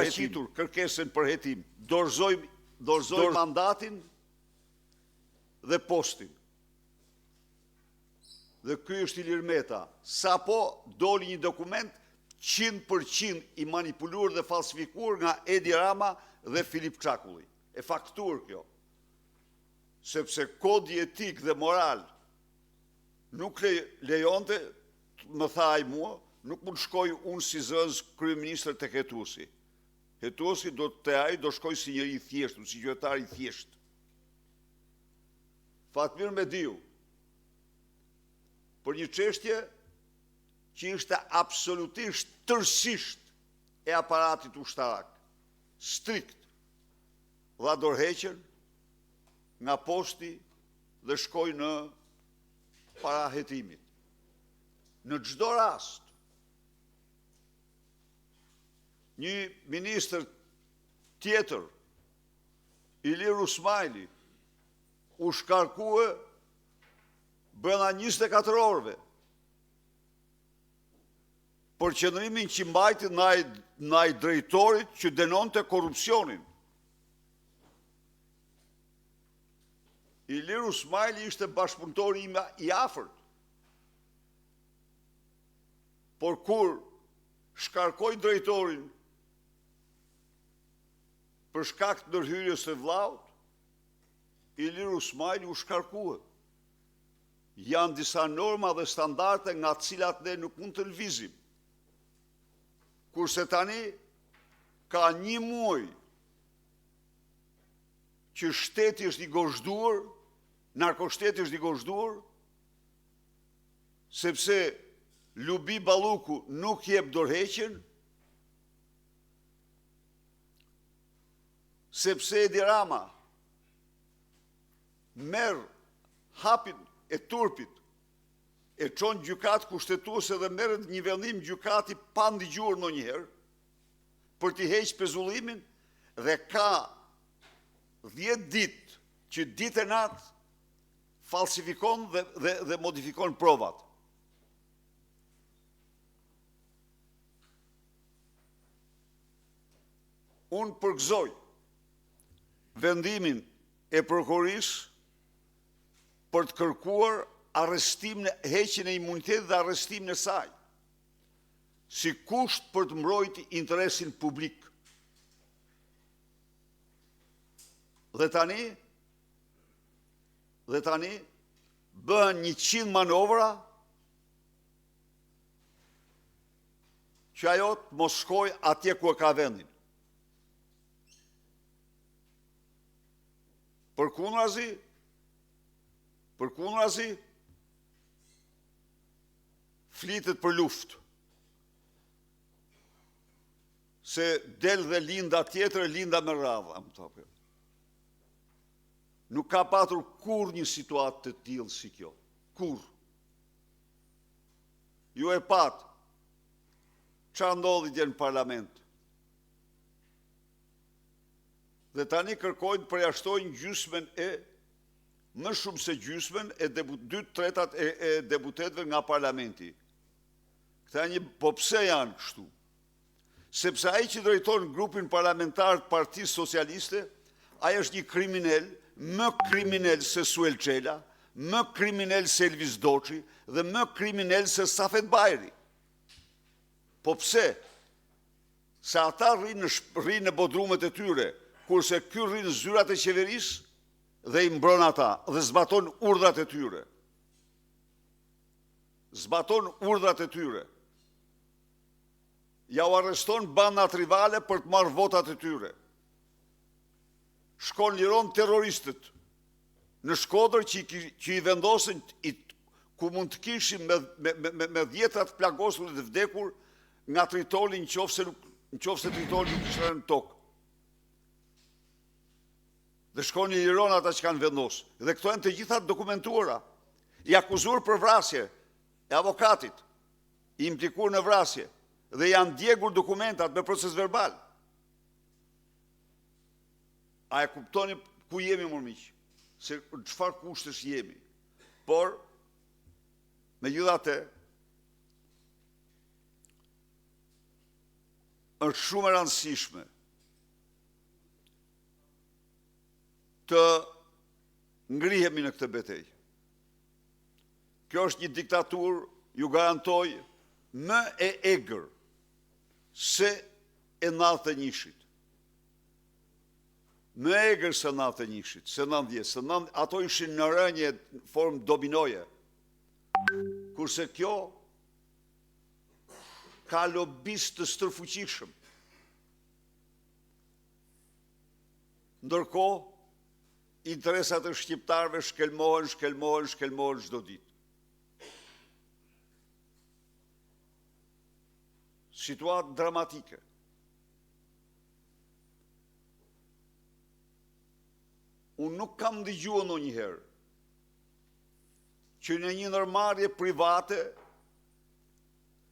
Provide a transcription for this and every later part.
paraqitur kërkesën për hetim, dorëzoj mandatin dhe postin. Dhe ky është Ilir Meta. Sapo doli një dokument 100% i manipuluar dhe falsifikuar nga Edi Rama dhe Filip Çakulli. E faktuar kjo. Sepse kodi etik dhe moral nuk lejonte, më tha ai mua, nuk mund shkoj unë si zënës kryeministër tek Hetusi. Hetusi do shkoj si njëri i thjeshtë, si qytetar i thjeshtë. Fatmir Mediu, për një çështje që ishte absolutisht tërësisht e aparatit ushtarak, strikt, dha dorëheqjen nga posti dhe shkoi në para hetimit. Në çdo rast, një ministër tjetër, Ilir Usmajli, u shkarkue brenda 24 orëve për qëndrimin që mbajti ndaj drejtorit që denonte korrupsionin. Ilir Usmajli ishte bashkëpunëtori im i afërt. Por kur shkarkoi drejtorin për shkak të ndërhyrjes së vllaut, Ilir Usmajli u shkarkue. Janë disa norma dhe standarde nga të cilat ne nuk mund të lëvizim. Kurse tani ka 1 muaj që shteti është i gozhduar, narkoshteti është i gozhduar, sepse Lubi Balluku nuk jep dorëheqjen, sepse Edi Rama merr hapin e turpit, e çon gjykat kushtetuese dhe merret një vendim gjykati pa ndigjuar ndonjëherë për t'i heqë pezullimin dhe ka 10 ditë që ditë e natë falsifikon dhe modifikon provat. Unë përgëzoj vendimin e prokurorisë për të kërkuar heqjen e imunitetit dhe arrestimin e saj, si kusht për të mbrojtur interesin publik. Dhe tani bëhen 100 manovra që ajo të mos shkojë atje ku e ka vendin. Përkundrazi, flitet për luftë. Se del dhe linda tjetër, linda me radha, më thopë. Nuk ka patur kur një situatë të tillë si kjo. Kur. Ju e pat, çfarë ndodhi dje në parlament. Dhe tani kërkojnë përjashtojnë gjysmën më shumë se gjysmën e 2/3 e deputetëve nga parlamenti. Po pse janë kështu? Sepse ai që drejton grupin parlamentar të Partisë Socialiste, ai është një kriminal, më kriminal se Suel Çela, më kriminal se Elvis Doçi dhe më kriminal se Safet Bajri. Po pse? Se ata rrinë në bodrumet e tyre, kurse ky rrinë në zyrat e qeverisë dhe i mbron ata dhe zbaton urdhrat e tyre. Ja u arreston bandat rivale për të marrë votat e tyre. Shkon liron terroristët në Shkodër që i vendosin ku mund të kishim me 10 plagosur dhe të vdekur nga Tritoli nëse Tritoli nuk ishte në tokë. Dhe shkon i liron ata që kanë vendosur. Dhe këto janë të gjitha dokumentuara. I akuzuar për vrasje e avokatit, i implikuar në vrasje, dhe janë djegur dokumentat me proces verbal. A e kuptoni ku jemi, mor miq? Se çfarë kushtesh jemi? Por, megjithatë, është shumë e rëndësishme të ngrihemi në këtë betejë. Kjo është një diktaturë, ju garantoj, më e egër se e 91-shit. Më e egër se 91-shit, se 90, ato ishin në rënje formë dominoje. Kurse kjo ka lobist të stërfuqishëm. Ndërkohë, interesat e shqiptarëve shkelmohen çdo ditë. Situatë dramatike. Unë nuk kam dëgjuar ndonjëherë që në një ndërmarrje private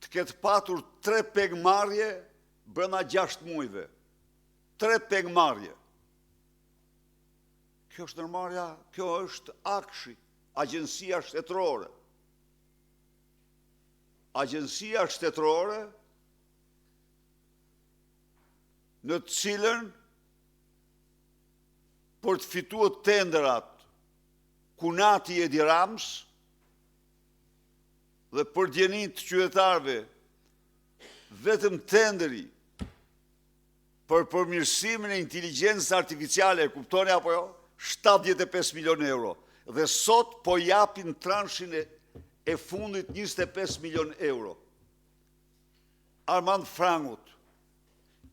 të ketë patur 3 pegmarrje brenda 6 muajve. 3 pegmarrje. Kjo është ndërmarrja, kjo është Akshi, Agjencia Shtetërore. Agjencia Shtetërore në të cilën për të fituar tenderat Kunati Edi Rams dhe për djenin të qytetarëve vetëm tenderi për përmirësimin e inteligjencës artificiale, e kuptoni apo jo, 75 milion euro. Dhe sot po japin transhin e fundit 25 milion euro. Armand Frangut,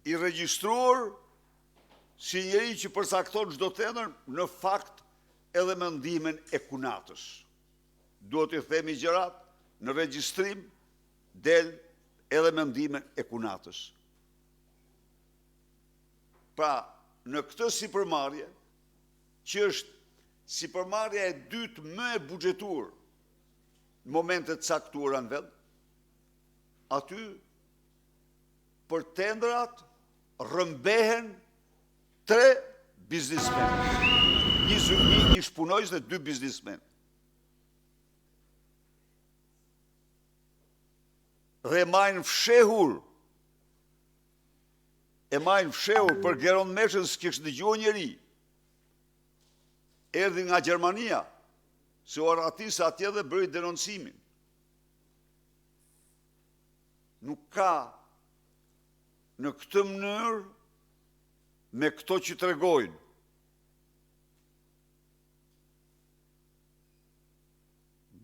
i regjistruar si njeri që përcakton çdo tender, në fakt edhe mendimin e Kunatës. Duhet i themi gjërat, në regjistrim del edhe mendimin e Kunatës. Pra, në këtë sipërmarrje, që është sipërmarrja e dytë më e buxhetuar në momentet caktuara në vend, aty për tendrat rëmbehen 3 biznismen. Një shpunojës dhe 2 biznismen. Dhe majnë fshehur për Geron Meshën s'kishte dëgjuar njeri. Erdhi nga Gjermania, se u arratisa atje dhe bëri denoncimin. Nuk ka në këtë mënyrë me këto që tregojnë.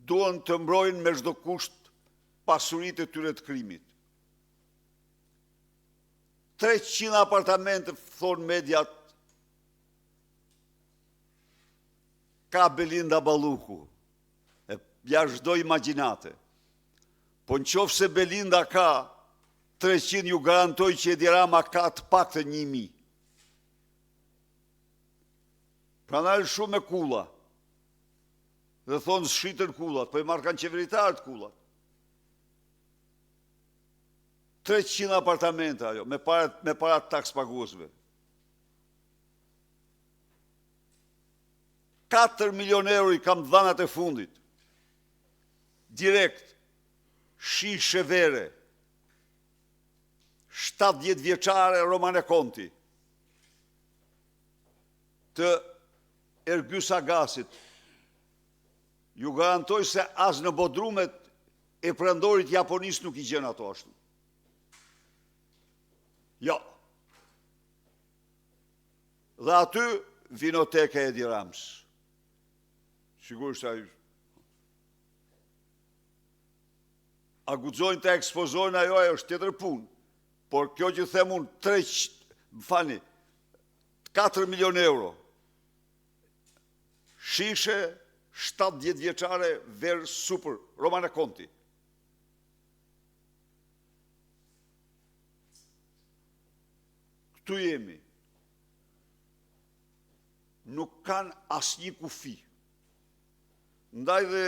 Duan të mbrojnë me çdo kusht pasuritë e tyre të krimit. 300 apartamente, thonë mediat, ka Belinda Balluku. Ja çdo imagjinate. Po nëse Belinda ka 300, ju garantoj që Edi Rama ka të paktën 1000. Prandaj shumë me kulla. Dhe thonë shitën kullat, po i marrë kanë qeveritarët kullat. 300 apartamente ajo, me parat taks paguesve. 4 milion euro i kam dhanat e fundit. Direkt, shishe vere, 70 vjeçare Romane Konti, të Ergjys Agasit. Ju garantoj se as në bodrumet e prandorit japonis nuk i gjen ato ashtu. Jo. Dhe aty vinoteka e Edi Rams. Sigurisht ai. A guxojnë të ekspozojnë ajo është tjetër punë. Por kjo që them unë 4 milion euro. Shishe 70 vjeçare verë super, Romane Konti. Këtu jemi. Nuk kanë asnjë kufi. Ndaj dhe